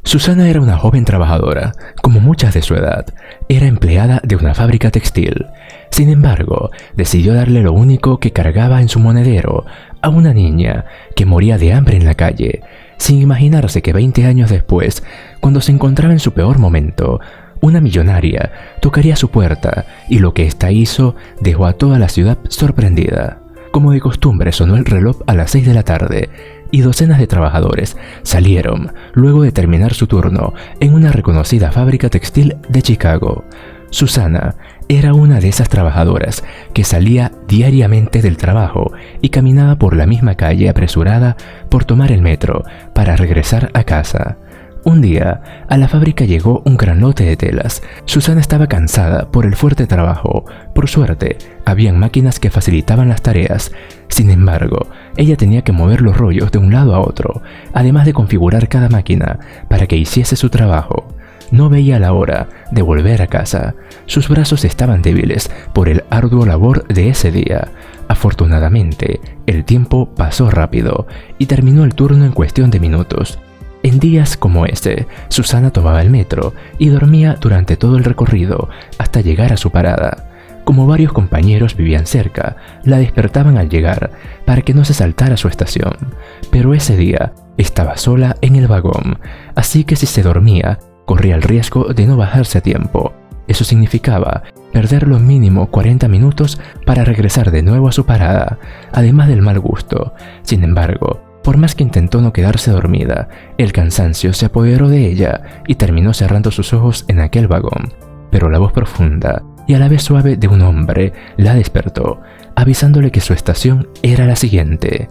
Susana era una joven trabajadora, como muchas de su edad. Era empleada de una fábrica textil. Sin embargo, decidió darle lo único que cargaba en su monedero a una niña que moría de hambre en la calle, sin imaginarse que 20 años después, cuando se encontraba en su peor momento, una millonaria tocaría su puerta y lo que ésta hizo dejó a toda la ciudad sorprendida. Como de costumbre, sonó el reloj a las 6 de la tarde y docenas de trabajadores salieron luego de terminar su turno en una reconocida fábrica textil de Chicago. Susana era una de esas trabajadoras que salía diariamente del trabajo y caminaba por la misma calle apresurada por tomar el metro para regresar a casa. Un día, a la fábrica llegó un gran lote de telas. Susana estaba cansada por el fuerte trabajo. Por suerte, habían máquinas que facilitaban las tareas. Sin embargo, ella tenía que mover los rollos de un lado a otro, además de configurar cada máquina para que hiciese su trabajo. No veía la hora de volver a casa. Sus brazos estaban débiles por el arduo labor de ese día. Afortunadamente, el tiempo pasó rápido y terminó el turno en cuestión de minutos. En días como ese, Susana tomaba el metro y dormía durante todo el recorrido hasta llegar a su parada. Como varios compañeros vivían cerca, la despertaban al llegar para que no se saltara su estación. Pero ese día estaba sola en el vagón, así que si se dormía, corría el riesgo de no bajarse a tiempo. Eso significaba perder lo mínimo 40 minutos para regresar de nuevo a su parada, además del mal gusto. Sin embargo, por más que intentó no quedarse dormida, el cansancio se apoderó de ella y terminó cerrando sus ojos en aquel vagón. Pero la voz profunda y a la vez suave de un hombre la despertó, avisándole que su estación era la siguiente.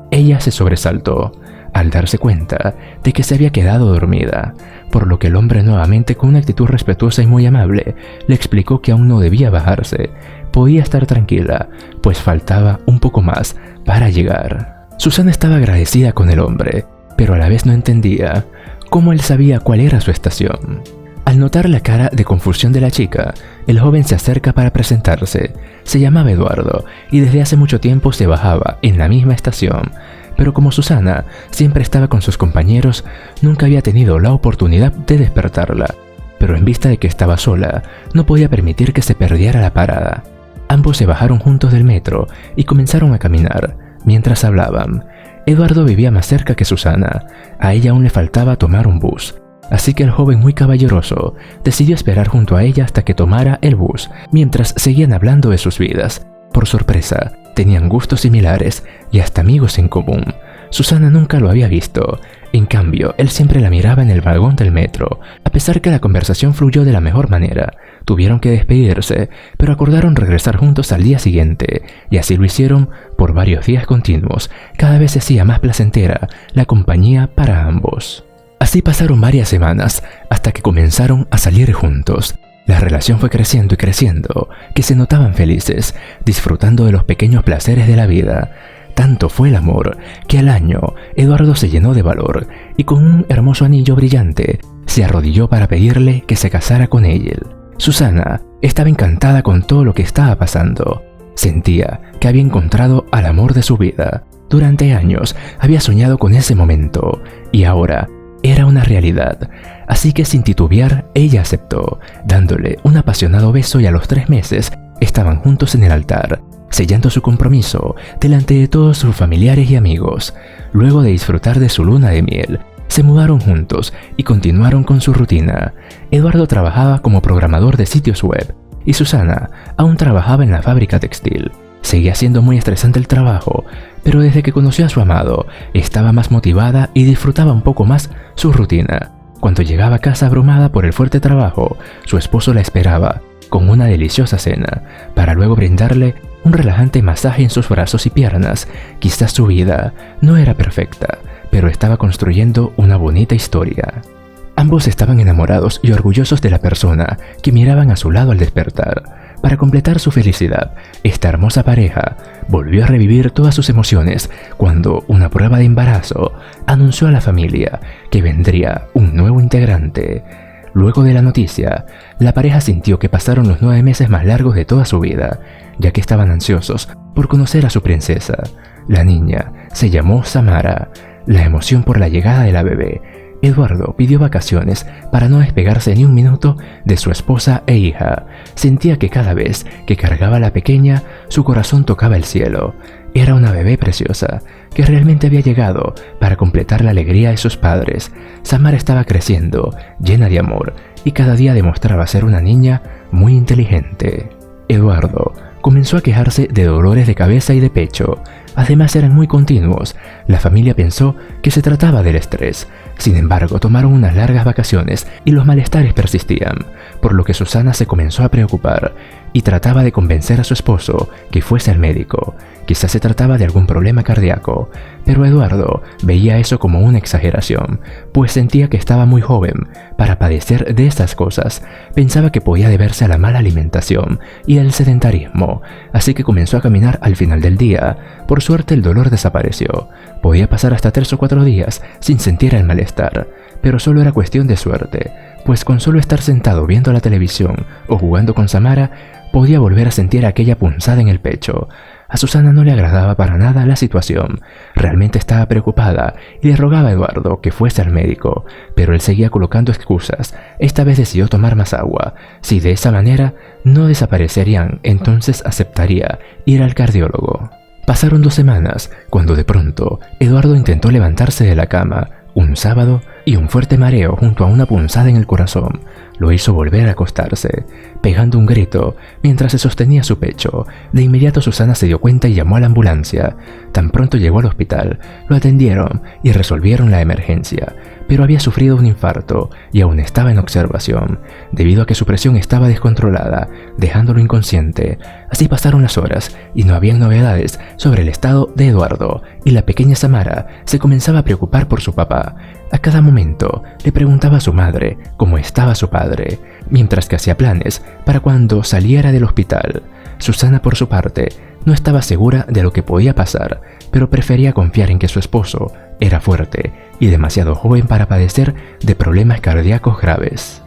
Ella se sobresaltó al darse cuenta de que se había quedado dormida, por lo que el hombre nuevamente, con una actitud respetuosa y muy amable, le explicó que aún no debía bajarse. Podía estar tranquila, pues faltaba un poco más para llegar. Susana estaba agradecida con el hombre, pero a la vez no entendía cómo él sabía cuál era su estación. Al notar la cara de confusión de la chica, el joven se acerca para presentarse. Se llamaba Eduardo y desde hace mucho tiempo se bajaba en la misma estación, pero como Susana siempre estaba con sus compañeros, nunca había tenido la oportunidad de despertarla. Pero en vista de que estaba sola, no podía permitir que se perdiera la parada. Ambos se bajaron juntos del metro y comenzaron a caminar. Mientras hablaban, Eduardo vivía más cerca que Susana. A ella aún le faltaba tomar un bus, así que el joven, muy caballeroso, decidió esperar junto a ella hasta que tomara el bus, mientras seguían hablando de sus vidas. Por sorpresa, tenían gustos similares y hasta amigos en común. Susana nunca lo había visto. En cambio, él siempre la miraba en el vagón del metro. A pesar que la conversación fluyó de la mejor manera, tuvieron que despedirse, pero acordaron regresar juntos al día siguiente, y así lo hicieron por varios días continuos. Cada vez se hacía más placentera la compañía para ambos. Así pasaron varias semanas, hasta que comenzaron a salir juntos. La relación fue creciendo y creciendo, que se notaban felices, disfrutando de los pequeños placeres de la vida. Tanto fue el amor que al año Eduardo se llenó de valor y con un hermoso anillo brillante se arrodilló para pedirle que se casara con él. Susana estaba encantada con todo lo que estaba pasando. Sentía que había encontrado al amor de su vida. Durante años había soñado con ese momento y ahora era una realidad. Así que sin titubear ella aceptó, dándole un apasionado beso, y a los 3 meses estaban juntos en el altar, sellando su compromiso delante de todos sus familiares y amigos. Luego de disfrutar de su luna de miel, se mudaron juntos y continuaron con su rutina. Eduardo trabajaba como programador de sitios web y Susana aún trabajaba en la fábrica textil. Seguía siendo muy estresante el trabajo, pero desde que conoció a su amado, estaba más motivada y disfrutaba un poco más su rutina. Cuando llegaba a casa abrumada por el fuerte trabajo, su esposo la esperaba con una deliciosa cena, para luego brindarle un relajante masaje en sus brazos y piernas. Quizás su vida no era perfecta, pero estaba construyendo una bonita historia. Ambos estaban enamorados y orgullosos de la persona que miraban a su lado al despertar. Para completar su felicidad, esta hermosa pareja volvió a revivir todas sus emociones cuando una prueba de embarazo anunció a la familia que vendría un nuevo integrante. Luego de la noticia, la pareja sintió que pasaron los 9 meses más largos de toda su vida, ya que estaban ansiosos por conocer a su princesa. La niña se llamó Samara. La emoción por la llegada de la bebé Eduardo pidió vacaciones para no despegarse ni un minuto de su esposa e hija. Sentía que cada vez que cargaba a la pequeña, su corazón tocaba el cielo. Era una bebé preciosa, que realmente había llegado para completar la alegría de sus padres. Samara estaba creciendo, llena de amor, y cada día demostraba ser una niña muy inteligente. Eduardo comenzó a quejarse de dolores de cabeza y de pecho. Además eran muy continuos. La familia pensó que se trataba del estrés. Sin embargo, tomaron unas largas vacaciones y los malestares persistían, por lo que Susana se comenzó a preocupar y trataba de convencer a su esposo que fuese al médico. Quizás se trataba de algún problema cardíaco, pero Eduardo veía eso como una exageración, pues sentía que estaba muy joven para padecer de estas cosas. Pensaba que podía deberse a la mala alimentación y al sedentarismo, así que comenzó a caminar al final del día. Por suerte el dolor desapareció. Podía pasar hasta 3 o 4 días sin sentir el malestar, pero solo era cuestión de suerte, pues con solo estar sentado viendo la televisión o jugando con Samara, podía volver a sentir aquella punzada en el pecho. A Susana no le agradaba para nada la situación. Realmente estaba preocupada y le rogaba a Eduardo que fuese al médico, pero él seguía colocando excusas. Esta vez decidió tomar más agua. Si de esa manera no desaparecerían, entonces aceptaría ir al cardiólogo. Pasaron 2 semanas, cuando de pronto Eduardo intentó levantarse de la cama, un sábado, y un fuerte mareo junto a una punzada en el corazón lo hizo volver a acostarse, pegando un grito mientras se sostenía su pecho. De inmediato Susana se dio cuenta y llamó a la ambulancia. Tan pronto llegó al hospital, lo atendieron y resolvieron la emergencia, pero había sufrido un infarto y aún estaba en observación, debido a que su presión estaba descontrolada, dejándolo inconsciente. Así pasaron las horas y no habían novedades sobre el estado de Eduardo, y la pequeña Samara se comenzaba a preocupar por su papá. A cada momento le preguntaba a su madre cómo estaba su padre, mientras que hacía planes para cuando saliera del hospital. Susana, por su parte, no estaba segura de lo que podía pasar, pero prefería confiar en que su esposo era fuerte y demasiado joven para padecer de problemas cardíacos graves.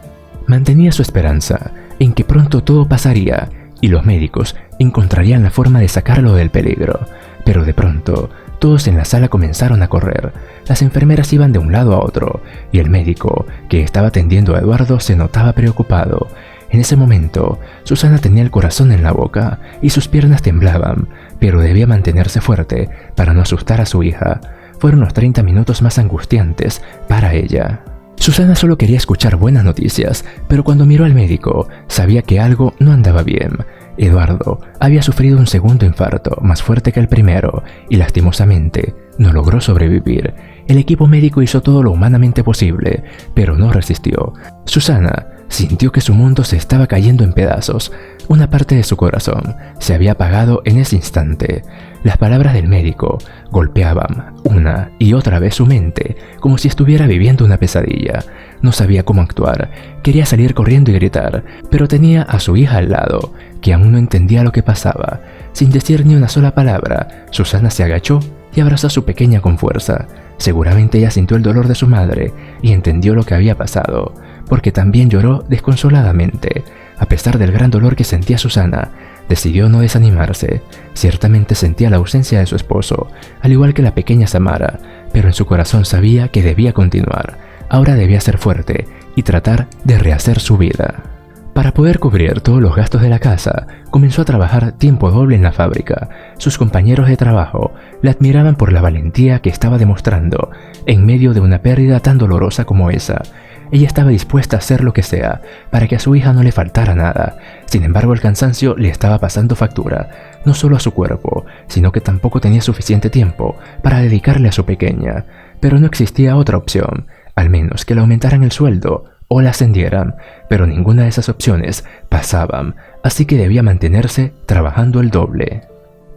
Mantenía su esperanza en que pronto todo pasaría y los médicos encontrarían la forma de sacarlo del peligro, pero de pronto todos en la sala comenzaron a correr. Las enfermeras iban de un lado a otro y el médico, que estaba atendiendo a Eduardo, se notaba preocupado. En ese momento, Susana tenía el corazón en la boca y sus piernas temblaban, pero debía mantenerse fuerte para no asustar a su hija. Fueron los 30 minutos más angustiantes para ella. Susana solo quería escuchar buenas noticias, pero cuando miró al médico, sabía que algo no andaba bien. Eduardo había sufrido un segundo infarto más fuerte que el primero y lastimosamente no logró sobrevivir. El equipo médico hizo todo lo humanamente posible, pero no resistió. Susana sintió que su mundo se estaba cayendo en pedazos. Una parte de su corazón se había apagado en ese instante. Las palabras del médico golpeaban una y otra vez su mente, como si estuviera viviendo una pesadilla. No sabía cómo actuar. Quería salir corriendo y gritar, pero tenía a su hija al lado, que aún no entendía lo que pasaba. Sin decir ni una sola palabra, Susana se agachó y abrazó a su pequeña con fuerza. Seguramente ella sintió el dolor de su madre y entendió lo que había pasado, porque también lloró desconsoladamente. A pesar del gran dolor que sentía Susana, decidió no desanimarse. Ciertamente sentía la ausencia de su esposo, al igual que la pequeña Samara, pero en su corazón sabía que debía continuar. Ahora debía ser fuerte y tratar de rehacer su vida. Para poder cubrir todos los gastos de la casa, comenzó a trabajar tiempo doble en la fábrica. Sus compañeros de trabajo la admiraban por la valentía que estaba demostrando en medio de una pérdida tan dolorosa como esa. Ella estaba dispuesta a hacer lo que sea para que a su hija no le faltara nada. Sin embargo, el cansancio le estaba pasando factura, no solo a su cuerpo, sino que tampoco tenía suficiente tiempo para dedicarle a su pequeña. Pero no existía otra opción, al menos que le aumentaran el sueldo o la ascendieran, pero ninguna de esas opciones pasaban, así que debía mantenerse trabajando el doble.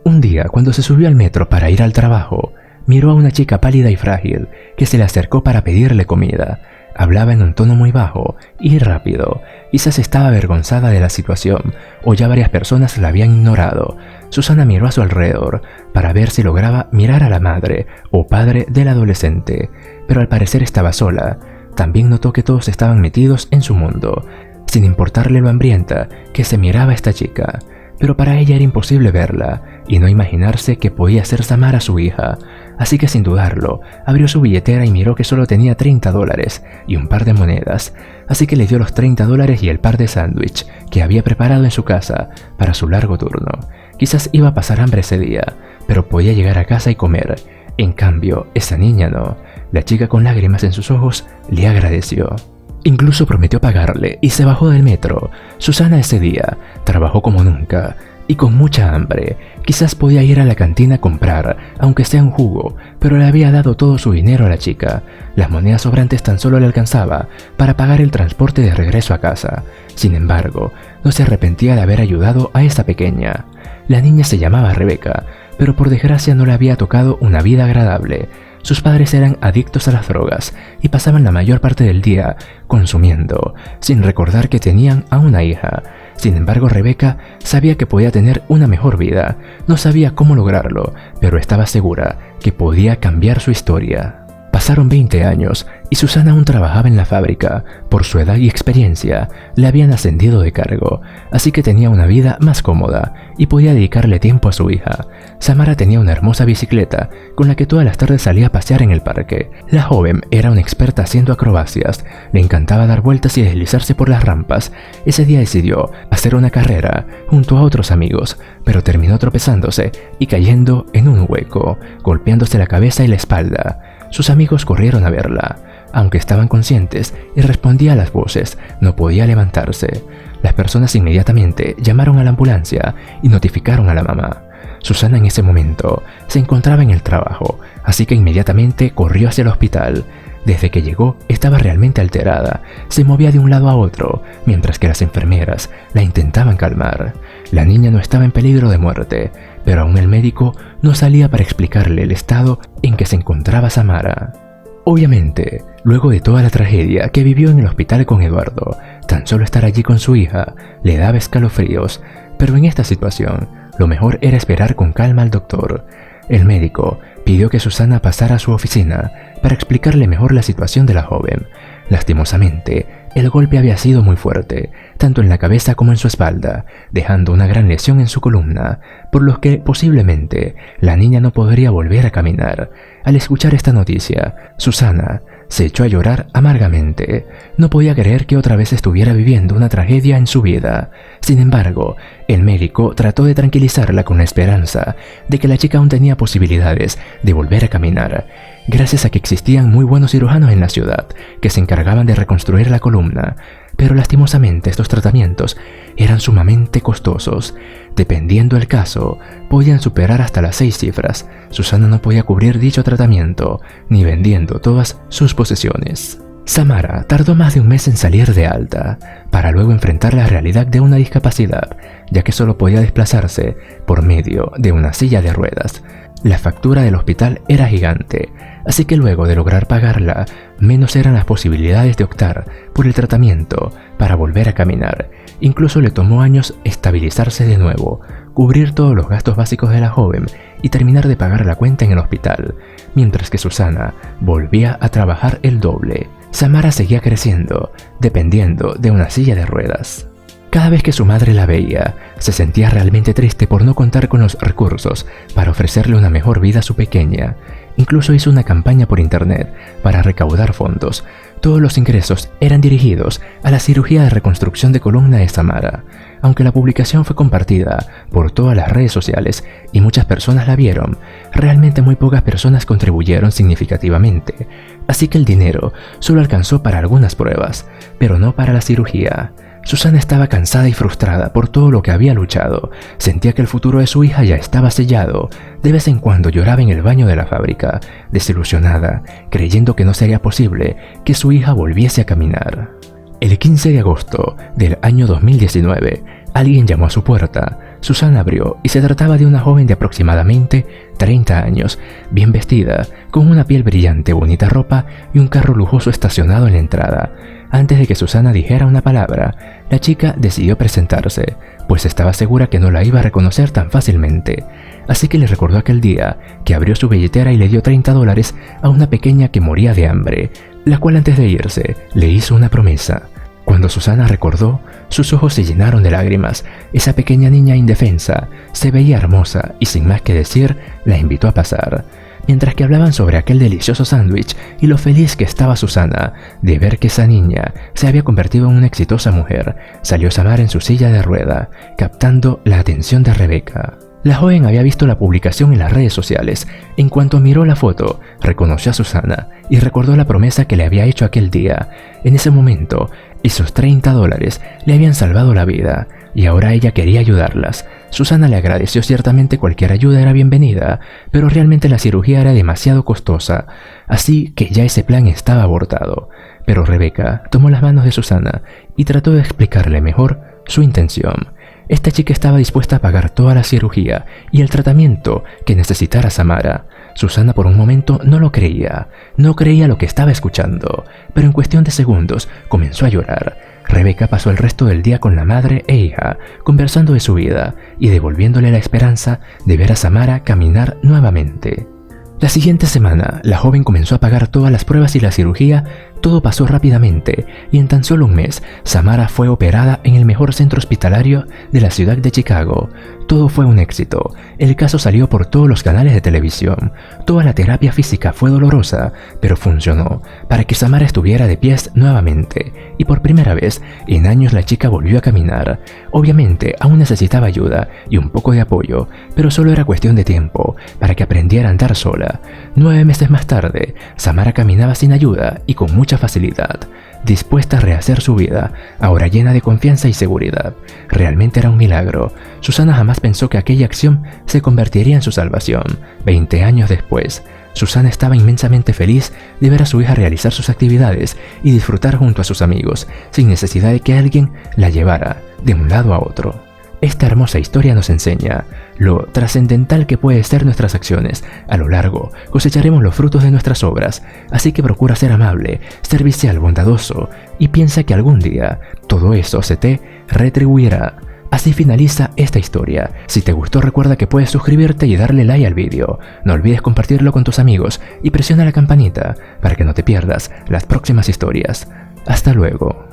Un día, cuando se subió al metro para ir al trabajo, miró a una chica pálida y frágil que se le acercó para pedirle comida. Hablaba en un tono muy bajo y rápido. Quizás estaba avergonzada de la situación o ya varias personas la habían ignorado. Susana miró a su alrededor para ver si lograba mirar a la madre o padre del adolescente, pero al parecer estaba sola. También notó que todos estaban metidos en su mundo, sin importarle lo hambrienta que se miraba esta chica. Pero para ella era imposible verla y no imaginarse que podía ser Samara su hija. así que sin dudarlo, abrió su billetera y miró que solo tenía $30 y un par de monedas, así que le dio los $30 y el par de sándwich que había preparado en su casa para su largo turno. Quizás iba a pasar hambre ese día, pero podía llegar a casa y comer. En cambio, esa niña no. La chica con lágrimas en sus ojos le agradeció. Incluso prometió pagarle y se bajó del metro. Susana ese día trabajó como nunca y con mucha hambre. Quizás podía ir a la cantina a comprar, aunque sea un jugo, pero le había dado todo su dinero a la chica. Las monedas sobrantes tan solo le alcanzaba para pagar el transporte de regreso a casa. Sin embargo, no se arrepentía de haber ayudado a esta pequeña. La niña se llamaba Rebeca, pero por desgracia no le había tocado una vida agradable. Sus padres eran adictos a las drogas y pasaban la mayor parte del día consumiendo, sin recordar que tenían a una hija. Sin embargo, Rebeca sabía que podía tener una mejor vida. No sabía cómo lograrlo, pero estaba segura que podía cambiar su historia. Pasaron 20 años y Susana aún trabajaba en la fábrica. Por su edad y experiencia, le habían ascendido de cargo, así que tenía una vida más cómoda y podía dedicarle tiempo a su hija. Samara tenía una hermosa bicicleta con la que todas las tardes salía a pasear en el parque. La joven era una experta haciendo acrobacias, le encantaba dar vueltas y deslizarse por las rampas. Ese día decidió hacer una carrera junto a otros amigos, pero terminó tropezándose y cayendo en un hueco, golpeándose la cabeza y la espalda. Sus amigos corrieron a verla. Aunque estaban conscientes y respondía a las voces, no podía levantarse. Las personas inmediatamente llamaron a la ambulancia y notificaron a la mamá. Susana en ese momento se encontraba en el trabajo, así que inmediatamente corrió hacia el hospital. Desde que llegó estaba realmente alterada, se movía de un lado a otro, mientras que las enfermeras la intentaban calmar. La niña no estaba en peligro de muerte, pero aún el médico no salía para explicarle el estado en que se encontraba Samara. Obviamente, luego de toda la tragedia que vivió en el hospital con Eduardo, tan solo estar allí con su hija le daba escalofríos, pero en esta situación, lo mejor era esperar con calma al doctor. El médico pidió que Susana pasara a su oficina para explicarle mejor la situación de la joven. Lastimosamente, el golpe había sido muy fuerte, tanto en la cabeza como en su espalda, dejando una gran lesión en su columna, por lo que posiblemente la niña no podría volver a caminar. Al escuchar esta noticia, Susana se echó a llorar amargamente. No podía creer que otra vez estuviera viviendo una tragedia en su vida. Sin embargo, el médico trató de tranquilizarla con la esperanza de que la chica aún tenía posibilidades de volver a caminar, gracias a que existían muy buenos cirujanos en la ciudad que se encargaban de reconstruir la columna. Pero lastimosamente estos tratamientos eran sumamente costosos. Dependiendo del caso, podían superar hasta las 6 cifras. Susana no podía cubrir dicho tratamiento, ni vendiendo todas sus posesiones. Samara tardó más de un mes en salir de alta, para luego enfrentar la realidad de una discapacidad, ya que solo podía desplazarse por medio de una silla de ruedas. La factura del hospital era gigante, así que luego de lograr pagarla, menos eran las posibilidades de optar por el tratamiento para volver a caminar. Incluso le tomó años estabilizarse de nuevo, cubrir todos los gastos básicos de la joven y terminar de pagar la cuenta en el hospital, mientras que Susana volvía a trabajar el doble. Samara seguía creciendo, dependiendo de una silla de ruedas. Cada vez que su madre la veía, se sentía realmente triste por no contar con los recursos para ofrecerle una mejor vida a su pequeña. Incluso hizo una campaña por internet para recaudar fondos. Todos los ingresos eran dirigidos a la cirugía de reconstrucción de columna de Samara. Aunque la publicación fue compartida por todas las redes sociales y muchas personas la vieron, realmente muy pocas personas contribuyeron significativamente. Así que el dinero solo alcanzó para algunas pruebas, pero no para la cirugía. Susana estaba cansada y frustrada por todo lo que había luchado. Sentía que el futuro de su hija ya estaba sellado. De vez en cuando lloraba en el baño de la fábrica, desilusionada, creyendo que no sería posible que su hija volviese a caminar. El 15 de agosto del año 2019, alguien llamó a su puerta. Susana abrió y se trataba de una joven de aproximadamente 30 años, bien vestida, con una piel brillante, bonita ropa y un carro lujoso estacionado en la entrada. Antes de que Susana dijera una palabra, la chica decidió presentarse, pues estaba segura que no la iba a reconocer tan fácilmente. Así que le recordó aquel día que abrió su billetera y le dio $30 a una pequeña que moría de hambre, la cual antes de irse le hizo una promesa. Cuando Susana recordó, sus ojos se llenaron de lágrimas. Esa pequeña niña indefensa se veía hermosa y sin más que decir, la invitó a pasar. mientras que hablaban sobre aquel delicioso sándwich y lo feliz que estaba Susana de ver que esa niña se había convertido en una exitosa mujer, salió Samara en su silla de rueda, captando la atención de Rebeca. La joven había visto la publicación en las redes sociales. En cuanto miró la foto, reconoció a Susana y recordó la promesa que le había hecho aquel día. En ese momento, esos $30 le habían salvado la vida y ahora ella quería ayudarlas. Susana le agradeció. Ciertamente cualquier ayuda era bienvenida, pero realmente la cirugía era demasiado costosa, así que ya ese plan estaba abortado. Pero Rebeca tomó las manos de Susana y trató de explicarle mejor su intención. Esta chica estaba dispuesta a pagar toda la cirugía y el tratamiento que necesitara Samara. Susana por un momento no lo creía, no creía lo que estaba escuchando, pero en cuestión de segundos comenzó a llorar. Rebeca pasó el resto del día con la madre e hija, conversando de su vida y devolviéndole la esperanza de ver a Samara caminar nuevamente. La siguiente semana, la joven comenzó a pagar todas las pruebas y la cirugía. Todo pasó rápidamente y en tan solo un mes, Samara fue operada en el mejor centro hospitalario de la ciudad de Chicago. Todo fue un éxito. El caso salió por todos los canales de televisión. Toda la terapia física fue dolorosa, pero funcionó para que Samara estuviera de pies nuevamente. Y por primera vez en años la chica volvió a caminar. Obviamente aún necesitaba ayuda y un poco de apoyo, pero solo era cuestión de tiempo para que aprendiera a andar sola. 9 meses más tarde, Samara caminaba sin ayuda y con mucha facilidad, dispuesta a rehacer su vida, ahora llena de confianza y seguridad. Realmente era un milagro. Susana jamás pensó que aquella acción se convertiría en su salvación. 20 años después, Susana estaba inmensamente feliz de ver a su hija realizar sus actividades y disfrutar junto a sus amigos, sin necesidad de que alguien la llevara de un lado a otro. Esta hermosa historia nos enseña lo trascendental que pueden ser nuestras acciones. A lo largo cosecharemos los frutos de nuestras obras, así que procura ser amable, servicial, bondadoso y piensa que algún día todo eso se te retribuirá. Así finaliza esta historia. Si te gustó, recuerda que puedes suscribirte y darle like al vídeo. No olvides compartirlo con tus amigos y presiona la campanita para que no te pierdas las próximas historias. Hasta luego.